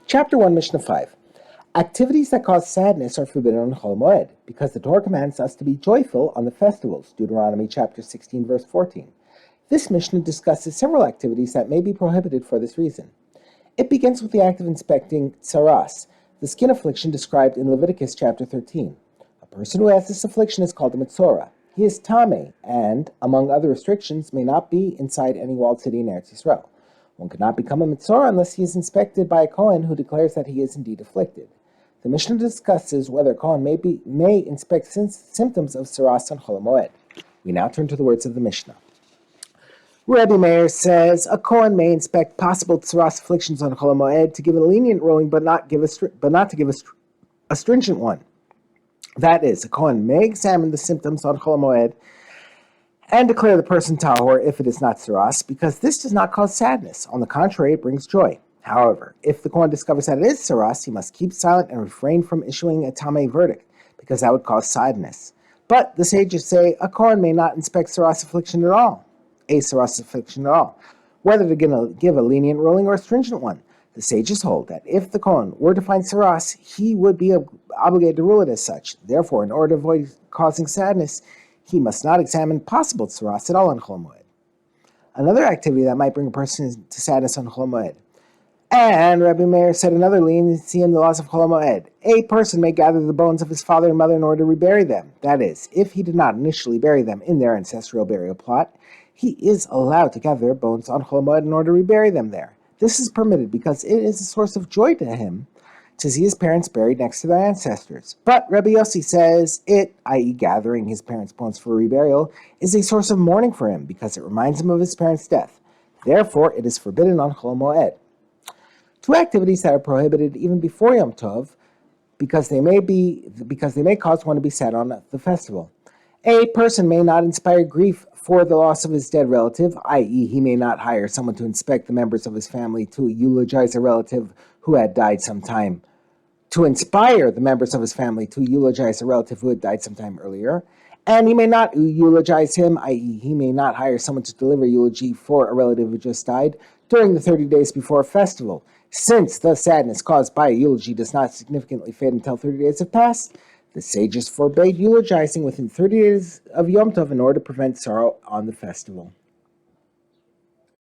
Chapter 1, Mishnah 5. Activities that cause sadness are forbidden on Chol Moed, because the Torah commands us to be joyful on the festivals, Deuteronomy chapter 16, verse 14. This Mishnah discusses several activities that may be prohibited for this reason. It begins with the act of inspecting tsaras, the skin affliction described in Leviticus chapter 13. A person who has this affliction is called a metzora. He is tameh, and, among other restrictions, may not be inside any walled city in Eretz Yisrael. One cannot become a metzora unless he is inspected by a Kohen who declares that he is indeed afflicted. The Mishnah discusses whether a Kohen may inspect symptoms of tsaras on Chol Moed. We now turn to the words of the Mishnah. Rabbi Meir says a Kohen may inspect possible tsaras afflictions on Chol Moed to give a lenient ruling, but not to give a stringent one. That is, a Kohen may examine the symptoms on Chol Moed and declare the person tahor if it is not tsaras, because this does not cause sadness. On the contrary, it brings joy. However, if the Kohen discovers that it is tsaras, he must keep silent and refrain from issuing a tameh verdict, because that would cause sadness. But the sages say a Kohen may not inspect tsaras affliction at all, whether to give a lenient ruling or a stringent one. The sages hold that if the Kohen were to find tsaras, he would be obligated to rule it as such. Therefore, in order to avoid causing sadness, he must not examine possible tsaras at all on Chol Moed. Another activity that might bring a person to sadness on Chol Moed. And Rabbi Meir said another leniency in the laws of Chol Moed. A person may gather the bones of his father and mother in order to rebury them. That is, if he did not initially bury them in their ancestral burial plot, he is allowed to gather bones on Chol Moed in order to rebury them there. This is permitted because it is a source of joy to him to see his parents buried next to their ancestors. But Rabbi Yossi says it, i.e. gathering his parents' bones for reburial, is a source of mourning for him because it reminds him of his parents' death. Therefore, it is forbidden on Chol Moed. Two activities that are prohibited even before Yom Tov because they may cause one to be sad on the festival. A person may not inspire grief for the loss of his dead relative, i.e. he may not hire someone to inspect the members of his family to eulogize a relative who had died sometime, to inspire the members of his family to eulogize a relative who had died sometime earlier, and he may not eulogize him, i.e. he may not hire someone to deliver eulogy for a relative who just died during the 30 days before a festival. Since the sadness caused by a eulogy does not significantly fade until 30 days have passed, the sages forbade eulogizing within 30 days of Yom Tov in order to prevent sorrow on the festival.